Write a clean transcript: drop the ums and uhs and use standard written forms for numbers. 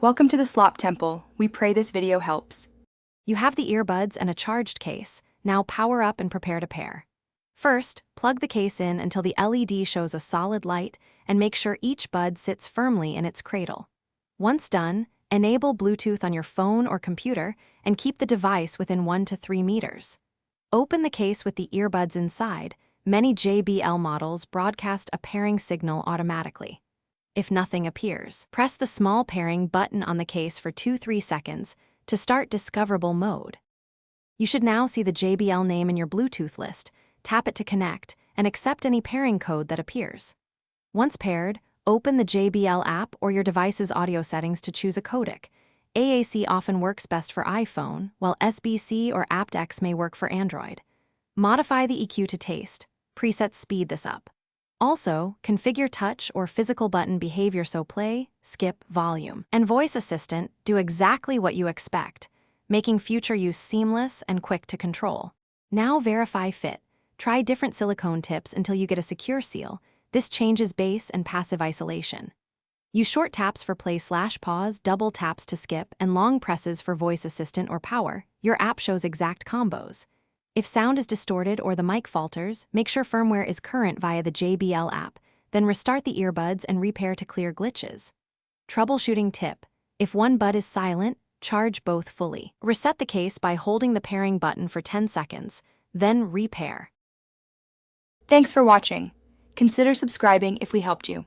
Welcome to the Slop Temple. We pray this video helps. You have the earbuds and a charged case. Now power up and prepare to pair. First, plug the case in until the LED shows a solid light and make sure each bud sits firmly in its cradle. Once done, enable Bluetooth on your phone or computer and keep the device within 1 to 3 meters. Open the case with the earbuds inside. Many JBL models broadcast a pairing signal automatically. If nothing appears, press the small pairing button on the case for 2-3 seconds to start discoverable mode. You should now see the JBL name in your Bluetooth list. Tap it to connect and accept any pairing code that appears. Once paired, open the JBL app or your device's audio settings to choose a codec. AAC often works best for iPhone, while SBC or aptX may work for Android. Modify the EQ to taste. Presets speed this up. Also, configure touch or physical button behavior so play, skip, volume, and voice assistant do exactly what you expect, making future use seamless and quick to control. Now verify fit. Try different silicone tips until you get a secure seal. This changes bass and passive isolation. Use short taps for play/pause, double taps to skip, and long presses for voice assistant or power. Your app shows exact combos. If sound is distorted or the mic falters, make sure firmware is current via the JBL app, then restart the earbuds and repair to clear glitches. Troubleshooting tip: if one bud is silent, charge both fully. Reset the case by holding the pairing button for 10 seconds, then repair. Thanks for watching. Consider subscribing if we helped you.